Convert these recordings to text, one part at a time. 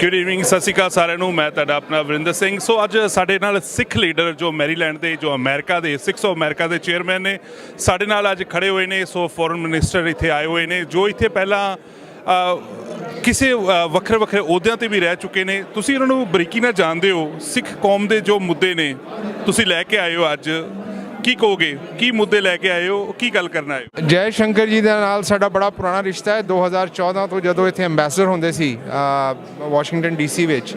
Good evening, सत श्री अकाल सारिਆਂ ਨੂੰ। मैं ਤੁਹਾਡਾ अपना वरिंदर सिंह। सो अज ਸਾਡੇ ਨਾਲ सिख लीडर जो मैरीलैंड के जो अमेरिका के सिक्स ऑफ अमेरिका के चेयरमैन ने ਸਾਡੇ ਨਾਲ अज खड़े हुए ने। सो फॉरन मिनिस्टर इत्थे आए हुए ने जो इत्थे पहला ਕਿਸੇ ਵੱਖਰੇ ਵੱਖਰੇ ਅਹੁਦਿਆਂ 'ਤੇ ਵੀ ਰਹਿ ਚੁੱਕੇ ਨੇ। ਤੁਸੀਂ ਇਹਨਾਂ ਨੂੰ ਬਰੀਕੀ ਨਾਲ ਜਾਣਦੇ ਹੋ। ਸਿੱਖ ਕੌਮ ਦੇ ਜੋ ਮੁੱਦੇ ਨੇ ਤੁਸੀਂ ਲੈ ਕੇ ਆਏ ਹੋ, ਅੱਜ ਕੀ ਕਹੋਗੇ? ਕੀ ਮੁੱਦੇ ਲੈ ਕੇ ਆਏ ਹੋ, ਕੀ ਗੱਲ ਕਰਨਾ ਹੈ? ਜੈ ਸ਼ੰਕਰ ਜੀ ਦੇ ਨਾਲ ਸਾਡਾ ਬੜਾ ਪੁਰਾਣਾ ਰਿਸ਼ਤਾ ਹੈ। 2014 ਤੋਂ ਜਦੋਂ ਇੱਥੇ ਐਂਬੈਸਡਰ ਹੁੰਦੇ ਸੀ ਵਾਸ਼ਿੰਗਟਨ DC ਵਿੱਚ,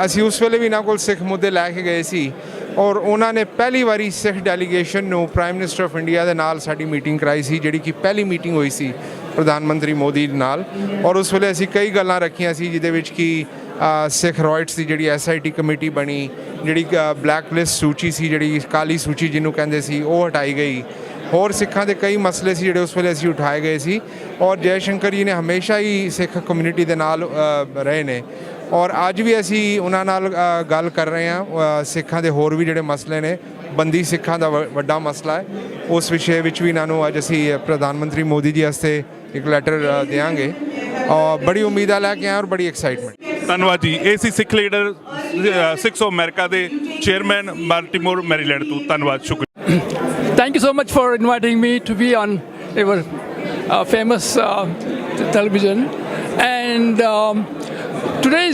ਅਸੀਂ ਉਸ ਵੇਲੇ ਵੀ ਇਹਨਾਂ ਕੋਲ ਸਿੱਖ ਮੁੱਦੇ ਲੈ ਕੇ ਗਏ ਸੀ ਔਰ ਉਹਨਾਂ ਨੇ ਪਹਿਲੀ ਵਾਰੀ ਸਿੱਖ ਡੈਲੀਗੇਸ਼ਨ ਨੂੰ ਪ੍ਰਾਈਮ ਮਿਨਿਸਟਰ ਆਫ ਇੰਡੀਆ ਦੇ ਨਾਲ ਸਾਡੀ ਮੀਟਿੰਗ ਕਰਾਈ ਸੀ, ਜਿਹੜੀ ਕਿ ਪਹਿਲੀ ਮੀਟਿੰਗ ਹੋਈ ਸੀ ਪ੍ਰਧਾਨ ਮੰਤਰੀ ਮੋਦੀ ਨਾਲ। ਔਰ ਉਸ ਵੇਲੇ ਅਸੀਂ ਕਈ ਗੱਲਾਂ ਰੱਖੀਆਂ ਸੀ, ਜਿਹਦੇ ਵਿੱਚ ਕਿ ਸਿੱਖ ਰਾਈਟਸ ਦੀ ਜਿਹੜੀ SIT ਕਮੇਟੀ ਬਣੀ, ਜਿਹੜੀ ਬਲੈਕ ਲਿਸਟ ਸੂਚੀ ਸੀ, ਜਿਹੜੀ ਕਾਲੀ ਸੂਚੀ ਜਿਹਨੂੰ ਕਹਿੰਦੇ ਸੀ, ਉਹ ਹਟਾਈ ਗਈ। ਹੋਰ ਸਿੱਖਾਂ ਦੇ ਕਈ ਮਸਲੇ ਸੀ ਜਿਹੜੇ ਉਸ ਵੇਲੇ ਅਸੀਂ ਉਠਾਏ ਗਏ ਸੀ। ਔਰ ਜੈ ਸ਼ੰਕਰ ਜੀ ਨੇ ਹਮੇਸ਼ਾ ਹੀ ਸਿੱਖ ਕਮਿਊਨਿਟੀ ਦੇ ਨਾਲ ਰਹੇ ਨੇ ਔਰ ਅੱਜ ਵੀ ਅਸੀਂ ਉਹਨਾਂ ਨਾਲ ਗੱਲ ਕਰ ਰਹੇ ਹਾਂ। ਸਿੱਖਾਂ ਦੇ ਹੋਰ ਵੀ ਜਿਹੜੇ ਮਸਲੇ ਨੇ, ਬੰਦੀ ਸਿੱਖਾਂ ਦਾ ਵੱਡਾ ਮਸਲਾ ਹੈ, ਉਸ ਵਿਸ਼ੇ ਵਿੱਚ ਵੀ ਇਹਨਾਂ ਨੂੰ ਅੱਜ ਅਸੀਂ ਪ੍ਰਧਾਨ ਮੰਤਰੀ ਮੋਦੀ ਜੀ ਵਾਸਤੇ ਇੱਕ ਲੈਟਰ ਦੇਵਾਂਗੇ ਔਰ ਬੜੀ ਉਮੀਦਾਂ ਲੈ ਕੇ ਆਏ ਔਰ ਬੜੀ ਐਕਸਾਈਟਮੈਂਟ। ਧੰਨਵਾਦ ਜੀ। ਇਹ ਸੀ ਸਿੱਖ ਲੀਡਰ ਸਿਕਸ ਆਫ ਅਮਰੀਕਾ ਦੇ ਚੇਅਰਮੈਨ ਬਾਲਟਿਮੋਰ ਮੈਰੀਲੈਂਡ ਤੋਂ। ਧੰਨਵਾਦ, ਸ਼ੁਕਰੀਆ। Thank you so much for inviting me to be on your famous television. And today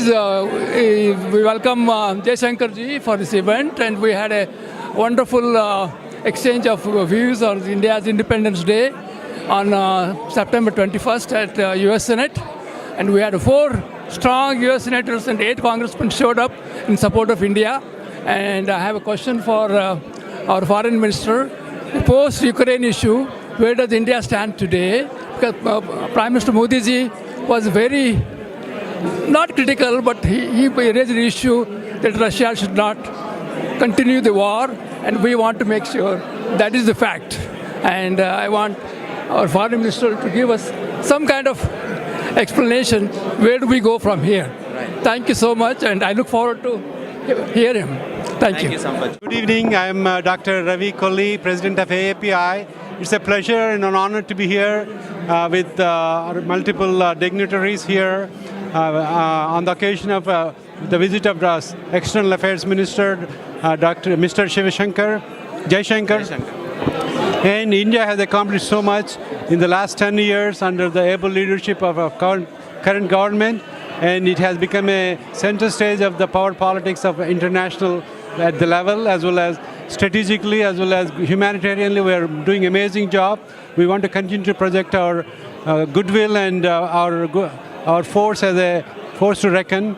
we welcome Jaishankar ji for this event, and we had a wonderful exchange of views on India's Independence Day on September 21st at US Senate. And we had 4 strong US senators and 8 congressmen showed up in support of India. And I have a question for our foreign minister. The post-Ukraine issue, where does India stand today? Because Prime Minister Modi ji was very, not critical, but he raised the issue that Russia should not continue the war, and we want to make sure that is the fact. And I want our foreign minister to give us some kind of explanation, where do we go from here? Right. Thank you so much, and I look forward to hear him. Thank you so much. Good evening. I am Dr. Ravi Kohli, President of AAPI. It's a pleasure and an honor to be here with multiple dignitaries here on the occasion of the visit of the External Affairs Minister, Mr. Jaishankar. And India has accomplished so much in the last 10 years under the able leadership of our current government, and it has become a center stage of the power politics of international at the level, as well as strategically, as well as humanitarianly. We are doing amazing job. We want to continue to project our goodwill and our force as a force to reckon.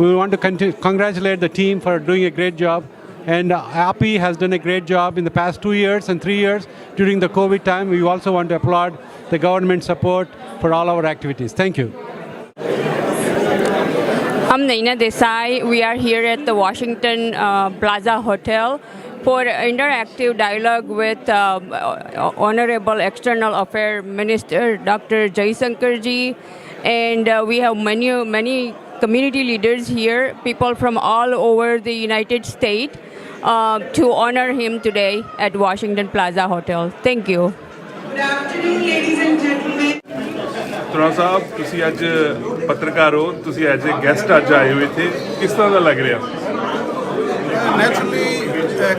We want to congratulate the team for doing a great job. And API has done a great job in the past 2 years and 3 years during the COVID time. We also want to applaud the government support for all our activities. Thank you. I'm Naina Desai. We are here at the Washington Plaza Hotel for interactive dialogue with Honorable External Affairs Minister Dr. Jaishankar ji, and we have many community leaders here, people from all over the United States, to honor him today at Washington Plaza Hotel. Thank you. Good afternoon, ladies and gentlemen. ਤੁਰਾ ਸਾਹਿਬ, ਤੁਸੀਂ ਅੱਜ ਪੱਤਰਕਾਰ ਹੋ, ਤੁਸੀਂ as a guest ਅੱਜ ਆਏ ਹੋ ਇੱਥੇ, ਕਿਸ ਤਰ੍ਹਾਂ ਦਾ ਲੱਗ ਰਿਹਾ? ਨੈਚੁਰਲੀ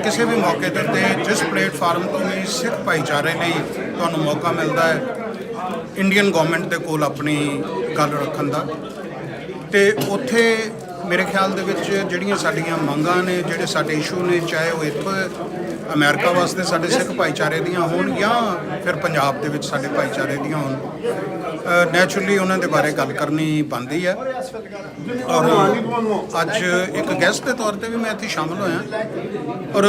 ਕਿਸੇ ਵੀ ਮੌਕੇ ਦੇ ਉੱਤੇ ਜਿਸ ਪਲੇਟਫਾਰਮ ਤੋਂ ਵੀ ਸਿੱਖ ਭਾਈਚਾਰੇ ਲਈ ਤੁਹਾਨੂੰ ਮੌਕਾ ਮਿਲਦਾ ਹੈ ਇੰਡੀਅਨ ਗਵਰਨਮੈਂਟ ਦੇ ਕੋਲ ਆਪਣੀ ਗੱਲ ਰੱਖਣ ਦਾ, ਅਤੇ ਉੱਥੇ ਮੇਰੇ ਖਿਆਲ ਦੇ ਵਿੱਚ ਜਿਹੜੀਆਂ ਸਾਡੀਆਂ ਮੰਗਾਂ ਨੇ, ਜਿਹੜੇ ਸਾਡੇ ਇਸ਼ੂ ਨੇ, ਚਾਹੇ ਉਹ ਇੱਥੋਂ ਅਮਰੀਕਾ ਵਾਸਤੇ ਸਾਡੇ ਸਿੱਖ ਭਾਈਚਾਰੇ ਦੀਆਂ ਹੋਣ ਜਾਂ ਫਿਰ ਪੰਜਾਬ ਦੇ ਵਿੱਚ ਸਾਡੇ ਭਾਈਚਾਰੇ ਦੀਆਂ ਹੋਣ, ਨੈਚੁਰਲੀ ਉਹਨਾਂ ਦੇ ਬਾਰੇ ਗੱਲ ਕਰਨੀ ਬਣਦੀ ਹੈ। ਔਰ ਅੱਜ ਇੱਕ ਗੈਸਟ ਦੇ ਤੌਰ 'ਤੇ ਵੀ ਮੈਂ ਇੱਥੇ ਸ਼ਾਮਿਲ ਹੋਇਆ ਔਰ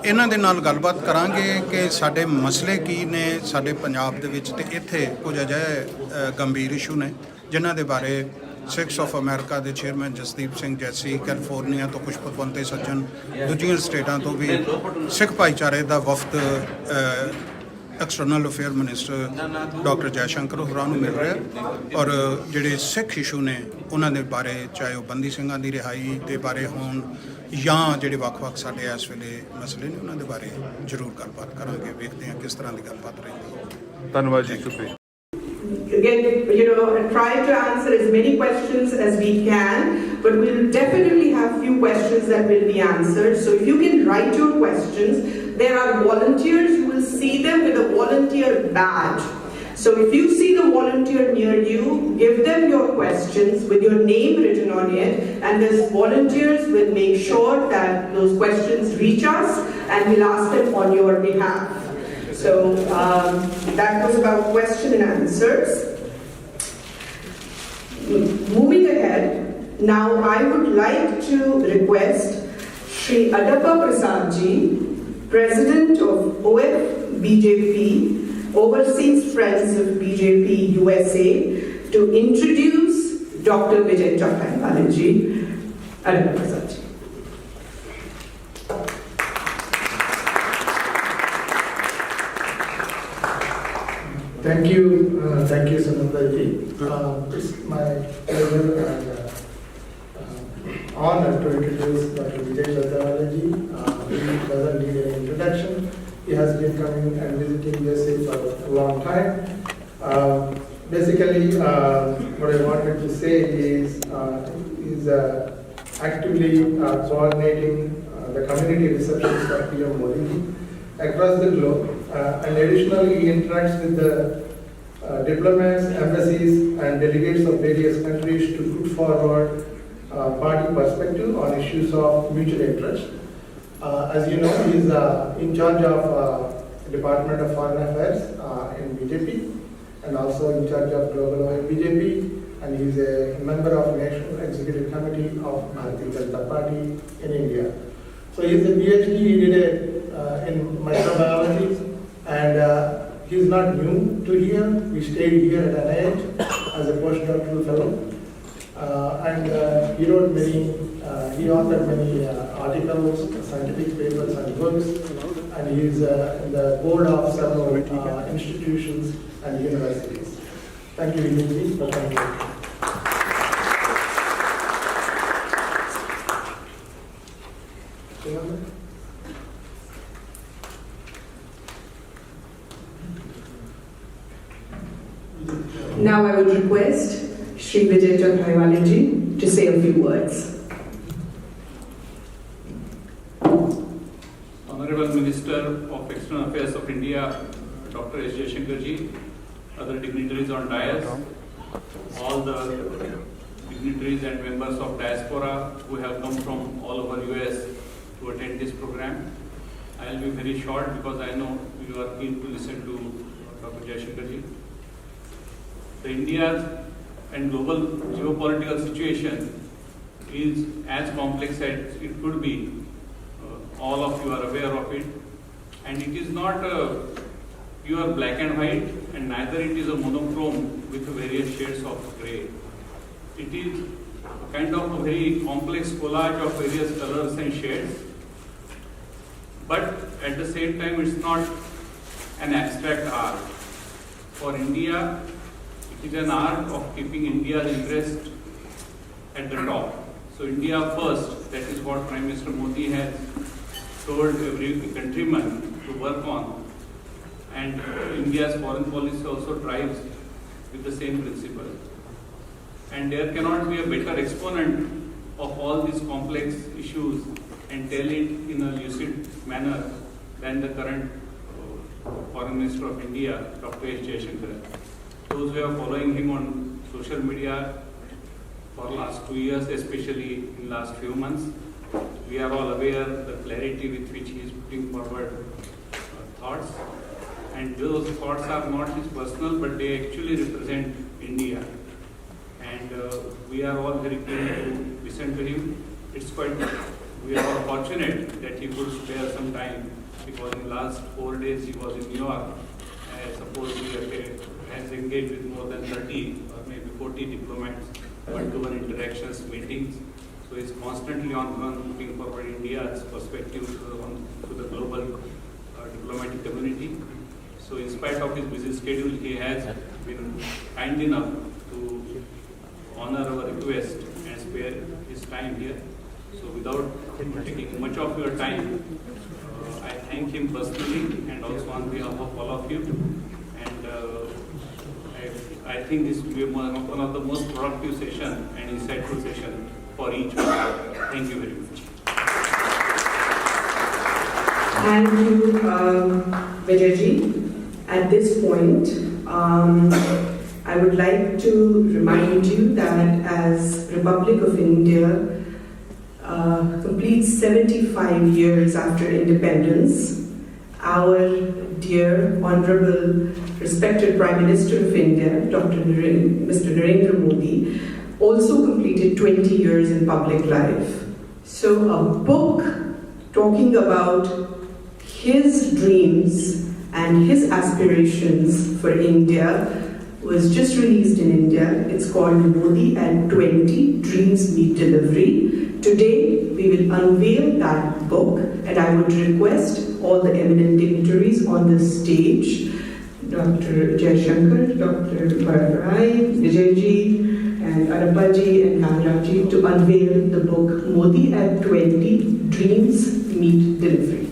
ਇਹਨਾਂ ਦੇ ਨਾਲ ਗੱਲਬਾਤ ਕਰਾਂਗੇ ਕਿ ਸਾਡੇ ਮਸਲੇ ਕੀ ਨੇ ਸਾਡੇ ਪੰਜਾਬ ਦੇ ਵਿੱਚ, ਅਤੇ ਇੱਥੇ ਕੁਝ ਅਜਿਹੇ ਗੰਭੀਰ ਇਸ਼ੂ ਨੇ ਜਿਨ੍ਹਾਂ ਦੇ ਬਾਰੇ ਸਿਕਸ ਆਫ ਅਮਰੀਕਾ ਦੇ ਚੇਅਰਮੈਨ ਜਸਦੀਪ ਸਿੰਘ ਜੈਸੀ, ਕੈਲੀਫੋਰਨੀਆ ਤੋਂ ਕੁਝ ਪਤਵੰਤੇ ਸੱਜਣ, ਦੂਜੀਆਂ ਸਟੇਟਾਂ ਤੋਂ ਵੀ ਸਿੱਖ ਭਾਈਚਾਰੇ ਦਾ ਵਫਦ external affair minister doctor Jaishankar ਹੋਰਾਂ ਨੂੰ ਮਿਲ ਰਿਹਾ ਔਰ ਜਿਹੜੇ ਸਿੱਖ ਇਸ਼ੂ ਨੇ ਉਹਨਾਂ ਦੇ ਬਾਰੇ, ਚਾਹੇ ਉਹ ਬੰਦੀ ਸਿੰਘਾਂ ਦੀ ਰਿਹਾਈ ਦੇ ਬਾਰੇ ਹੋਣ ਜਾਂ ਜਿਹੜੇ ਵੱਖ-ਵੱਖ ਸਾਡੇ ਇਸ ਵੇਲੇ ਮਸਲੇ ਨੇ, ਉਹਨਾਂ ਦੇ ਬਾਰੇ ਜ਼ਰੂਰ ਗੱਲਬਾਤ ਕਰਾਂਗੇ। ਵੇਖਦੇ ਹਾਂ ਕਿਸ ਤਰ੍ਹਾਂ ਦੀ ਗੱਲਬਾਤ ਰਹੀ। ਧੰਨਵਾਦ ਜੀ, ਸ਼ੁਕਰੀਆ। try to answer as many questions as we can, but we'll definitely have few questions that will be answered. So if you can write your questions, there are volunteers, you will see them with a volunteer badge. So if you see the volunteer near you, give them your questions with your name written on it, and these volunteers will make sure that those questions reach us, and we'll ask them on your behalf. So that was about question and answers. Moving ahead, now I would like to request Shri Adappa Prasad ji, President of OF BJP, Overseas Friends of BJP USA, to introduce Dr. Vijay Chakkaiwala ji. Adappa Prasad ji. Thank you, Sananda ji. It's my pleasure and honor to introduce Dr. Vijay Chakkaiwala ji. He doesn't need an introduction. He has been coming and visiting USA for a long time. Basically, what I wanted to say is he's actively coordinating the community receptions for PM Modi across the globe. And additionally, he interacts with the diplomats, embassies, and delegates of various countries to put forward party perspective on issues of mutual interest. As you know, he is in charge of Department of Foreign Affairs in BJP, and also in charge of Global BJP, and he is a member of National Executive Committee of Bharatiya Janata Party in India. So he is a PhD. He did it in microbiology. And he is not new to here. We stayed here at NIH as a postdoctoral fellow. And he wrote he authored many articles, scientific papers and books. And he is in the board of several institutions and universities. Thank you, Vijay, for coming. Now I would request Shri Vijay Chakkaiwala ji to say a few words. Honorable Minister of External Affairs of India, Dr. Jaishankar ji, other dignitaries on dais, all the dignitaries and members of diaspora who have come from all over US to attend this program. I will be very short because I know you are keen to listen to Dr. Jaishankar ji. The India's and global geopolitical situation is as complex as it could be. All of you are aware of it. And it is not pure black and white, and neither it is a monochrome with various shades of grey. It is a kind of a very complex collage of various colors and shades. But at the same time, it's not an abstract art. For India, it is an art of keeping India's interest at the top. So India first, that is what Prime Minister Modi has told every countryman to work on. And India's foreign policy also drives with the same principle. And there cannot be a better exponent of all these complex issues and tell it in a lucid manner than the current Foreign Minister of India, Dr. Jaishankar. Those who are following him on social media for last 2 years, especially in last few months, we are all aware the clarity with which he is putting forward thoughts. And those thoughts are not his personal, but they actually represent India. And we are all very keen to listen to him. We are all fortunate that he could spare some time, because in the last 4 days he was in New York. I suppose he has engaged with more than 30 or maybe 40 diplomats, one-to-one interactions, meetings. So he is constantly on putting forward India's perspective to the global diplomatic community. So in spite of his busy schedule, he has been kind enough to honor our request and spare his time here. So without taking much of your time, I thank him personally and also on behalf of all of you. I think this will be one of the most productive session and insightful session for each one. Thank you very much. Thank you, Vijayji. At this point, I would like to remind you that as Republic of India completes 75 years after independence, our dear, honorable, respected Prime Minister of India, Mr. Narendra Modi, also completed 20 years in public life. So a book talking about his dreams and his aspirations for India was just released in India. It's called Modi at 20, Dreams Meet Delivery. Today, we will unveil that book, and I would request all the eminent dignitaries on the stage, Dr. Jaishankar, Dr. Bharat, Vijayji, and Arapaji and Kamraji to unveil the book Modi at 20, Dreams Meet Delivery.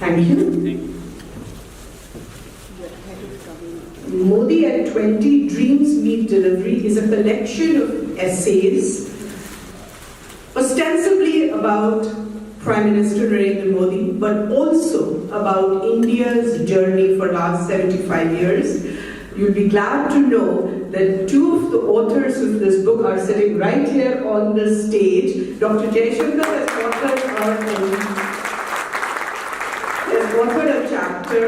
Thank you. Modi at 20, Dreams Meet Delivery is a collection of essays ostensibly about Prime Minister Narendra Modi, but also about India's journey for last 75 years. You'll be glad to know that two of the authors of this book are sitting right here on the stage. Dr. Jaishankar has authored a chapter,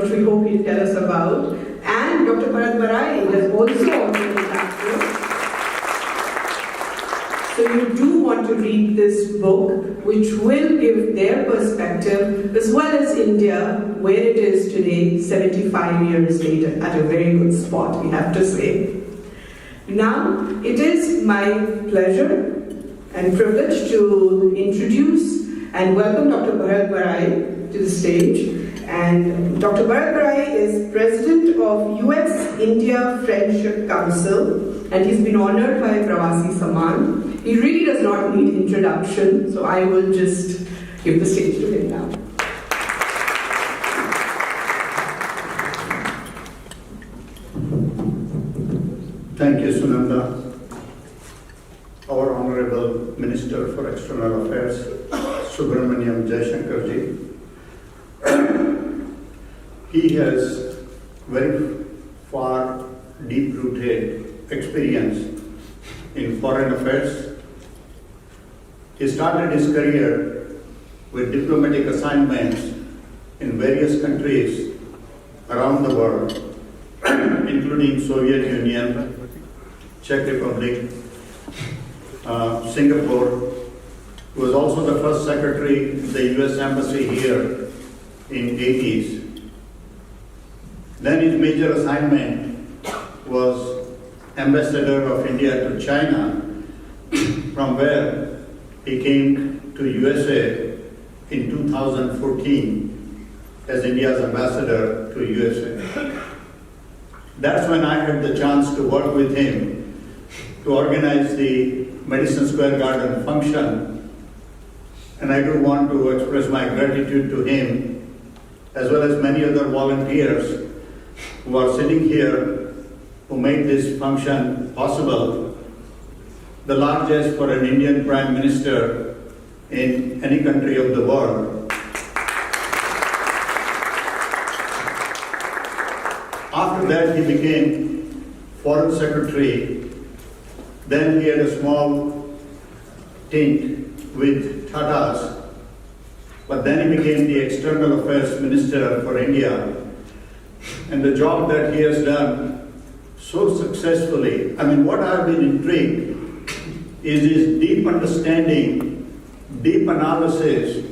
which we hope he'll tell us about, and Dr. Bharat has also authored a chapter. So you do want to read this book, which will give their perspective, as well as India, where it is today, 75 years later, at a very good spot, we have to say. Now, it is my pleasure and privilege to introduce and welcome Dr. Bharat to the stage. And Dr. Bharat is President of US-India Friendship Council, and he's been honored by Pravasi Saman. He really does not need introduction, so I will just give the stage to him now. Thank you, Sunanda. Our Honorable Minister for External Affairs, Subramaniam Jaishankar ji. He has very far, deep-rooted experience in foreign affairs. He started his career with diplomatic assignments in various countries around the world, including Soviet Union, Czech Republic, Singapore. He was also the first secretary of the US Embassy here in 80s. Then his major assignment was Ambassador of India to China, from where he came to USA in 2014 as India's ambassador to USA. That's when I had the chance to work with him to organize the Madison Square Garden function. And I do want to express my gratitude to him, as well as many other volunteers who are sitting here, who made this function possible, the largest for an Indian Prime Minister in any country of the world. After that, he became Foreign Secretary. Then he had a small stint with Tata's, but then he became the External Affairs Minister for India. And the job that he has done so successfully. I mean, what I've been intrigued is his deep understanding, deep analysis,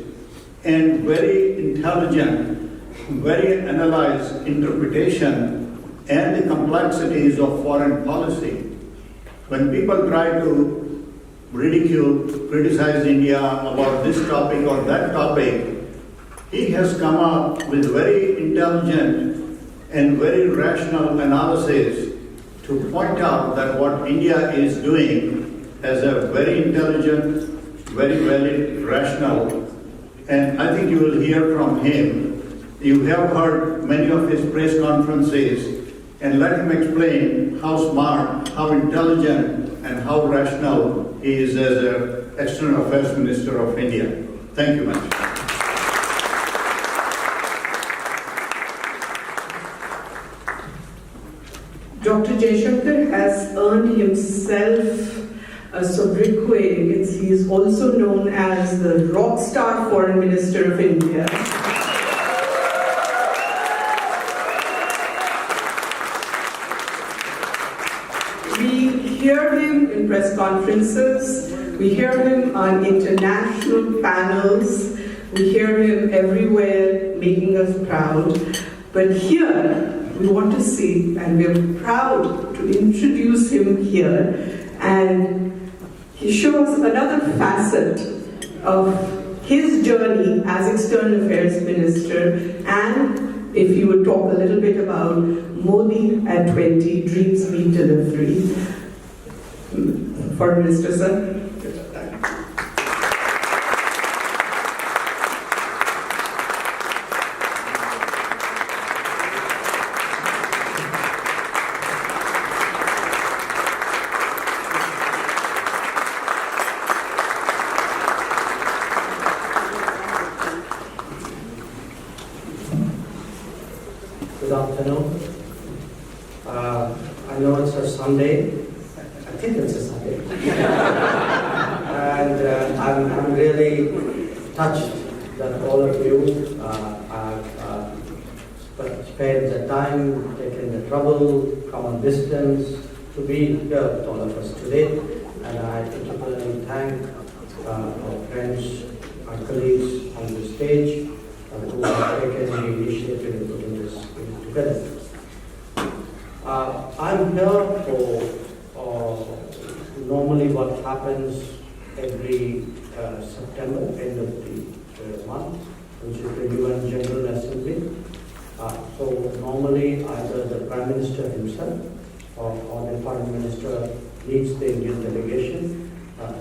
and very intelligent, very analyzed interpretation and the complexities of foreign policy. When people try to ridicule, criticize India about this topic or that topic, he has come up with very intelligent and very rational analysis to point out that what India is doing as a very intelligent, very valid, rational, and I think you will hear from him. You have heard many of his press conferences, and let him explain how smart, how intelligent, and how rational he is as an External Affairs Minister of India. Thank you much. Dr. Jaishankar has earned himself a sobriquet. He is also known as the rock star foreign minister of India. We hear him in press conferences, we hear him on international panels, we hear him everywhere making us proud. But here, we want to see, and we're proud to introduce him here, and he shows another facet of his journey as External Affairs Minister, and if you would talk a little bit about Modi at 20, Dreams Meet Delivery. Foreign Minister, sir. Good afternoon. I know it's a Sunday. I think it's a Sunday. And I'm really touched that all of you have spared the time, taken the trouble, come on distance to be here with all of us today. And I particularly thank our friends, our colleagues on the stage who have taken the initiative in putting this together. I'm here for normally what happens every September, end of the month, which is the UN General Assembly. So normally either the Prime Minister himself or the Foreign Minister leads the Indian delegation.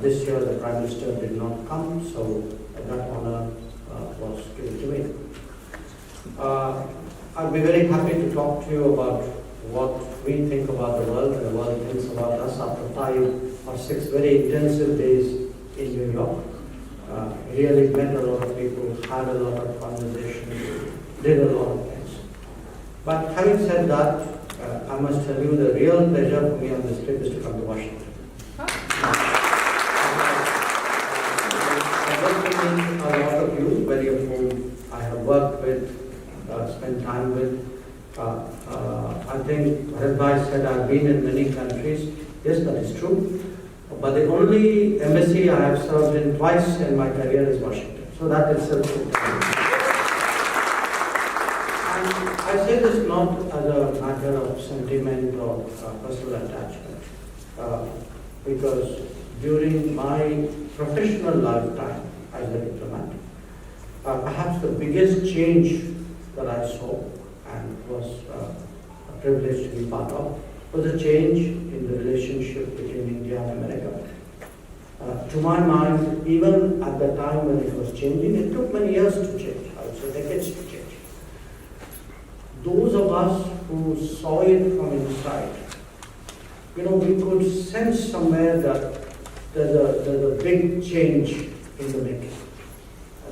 This year the Prime Minister did not come, so that honor was given to me. I'll be very happy to talk to you about what we think about the world and the world thinks about us after 5 or 6 very intensive days in New York. Really met a lot of people, had a lot of conversations, did a lot of things. But having said that, I must tell you the real pleasure for me on this trip is to come to Washington. I want to meet a lot of you, many of whom I have worked with, spent time with. I think Bharat said I've been in many countries. Yes, that is true. But the only embassy I have served in twice in my career is Washington. So that itself is. And I say this not as a matter of sentiment or personal attachment, because during my professional lifetime as a diplomat, perhaps the biggest change that I saw and was a privilege to be part of was a change in the relationship between India and America. To my mind, even at the time when it was changing, it took many years to change, I would say decades to change. Those of us who saw it from inside, we could sense somewhere that there's a big change in the making.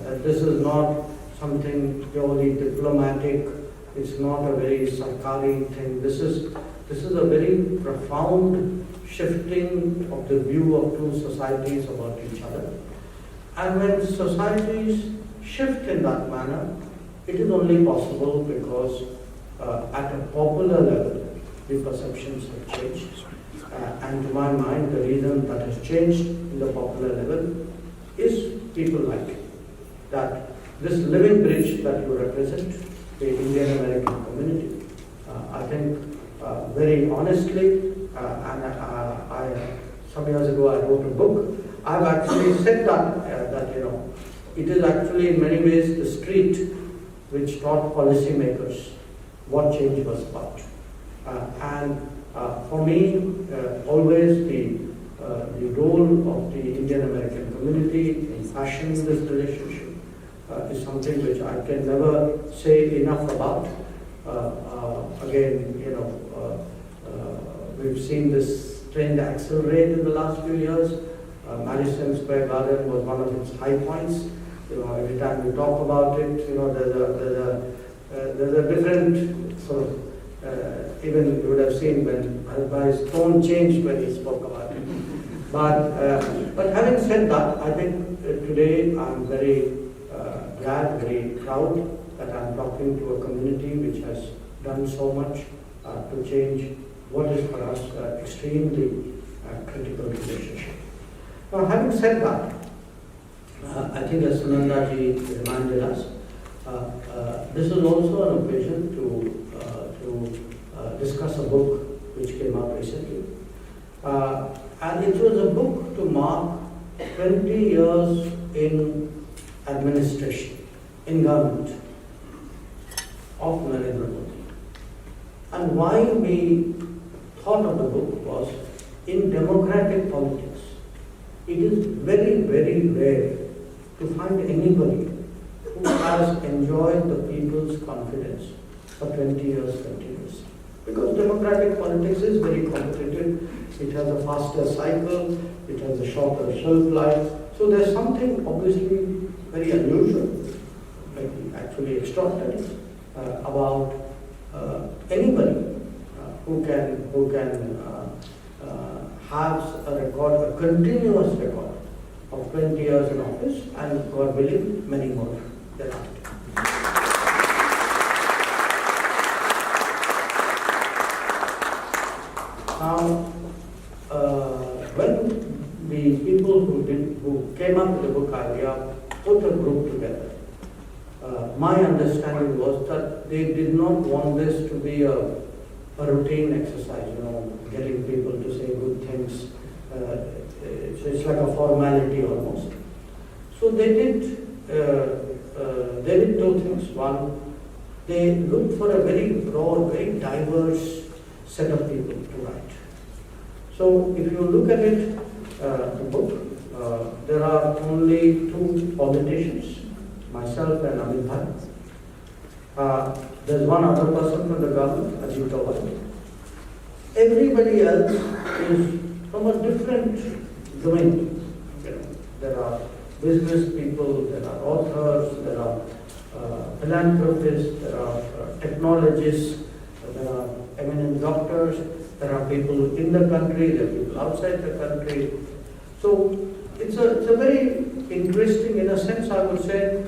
That this is not something purely diplomatic, it's not a very sarcastic thing. This is a very profound shifting of the view of two societies about each other. And when societies shift in that manner, it is only possible because at a popular level, the perceptions have changed. And to my mind, the reason that has changed in the popular level is people like you. That this living bridge that you represent, the Indian American community, I think very honestly, some years ago I wrote a book. I've actually said that it is actually in many ways the street which taught policymakers what change was about. For me, always the role of the Indian American community in fashioning this relationship is something which I can never say enough about. Again, we've seen this trend accelerate in the last few years. Madison Square Garden was one of its high points. Every time we talk about it, there's a different sort of. Even you would have seen when his tone changed when he spoke about it. But having said that, I think today I'm very glad, very proud that I'm talking to a community which has done so much to change what is for us extremely critical relationship. Now, having said that, I think as Sunandaji reminded us, this is also an occasion to discuss a book which came out recently. And it was a book to mark 20 years in administration, in government of Narendra Modi. And why we thought of the book was, in democratic politics, it is very, very rare to find anybody who has enjoyed the people's confidence for 20 years. Because democratic politics is very competitive. It has a faster cycle, it has a shorter shelf life. So there's something obviously very unusual, maybe actually extraordinary, about anybody who can have a record, a continuous record of 20 years in office, and God willing, many more thereafter. Now, when the people who came up with the book idea put a group together, my understanding was that they did not want this to be a routine exercise, getting people to say good things. It's like a formality almost. So they did two things. One, they looked for a very broad, very diverse set of people to write. So if you look at it, the book, there are only two politicians, myself and Amit Bhai. There's one other person from the government, Ajit Dawar. Everybody else is from a different domain. There are business people, there are authors, there are philanthropists, there are technologists, there are eminent doctors, there are people in the country, there are people outside the country. So it's a very interesting, in a sense I would say,